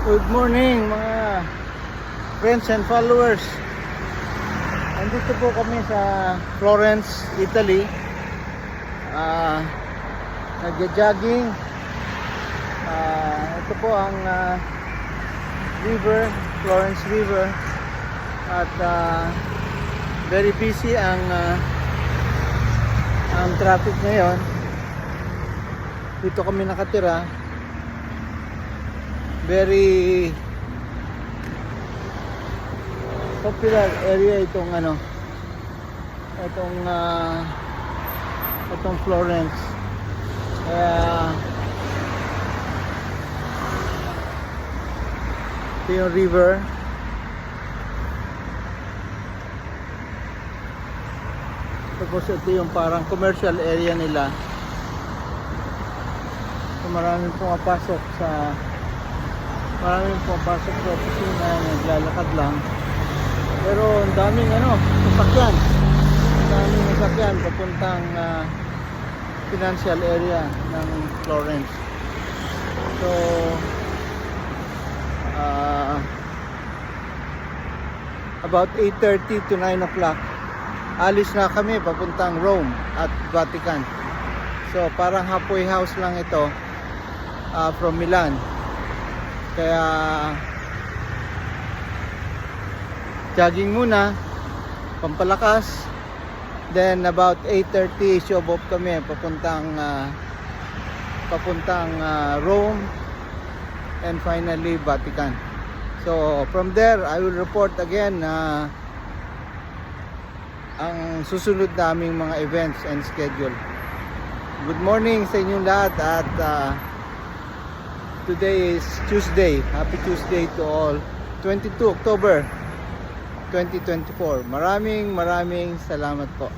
Good morning mga friends and followers. Nandito po kami sa Florence, Italy. Nagja-jogging. Ito po ang river, Florence River. At very busy ang traffic ngayon. Dito kami nakatira. Very popular area itong itong Florence. Kaya ito yung river. Tapos ito yung parang commercial area nila. So maraming pumapasok sa opisina, naglalakad lang. Pero ang daming sasakyan. Ang daming sasakyan papuntang financial area ng Florence. So about 8:30 to 9 o'clock alis na kami papuntang Rome at Vatican. So parang halfway house lang ito from Milan. Kaya jogging muna, pampalakas. Then about 8:30 show off kami papuntang Rome and finally Vatican. So from there I will report again ang susunod naming mga events and schedule. Good morning sa inyong lahat at today is Tuesday. Happy Tuesday to all. 22 October 2024. Maraming salamat po.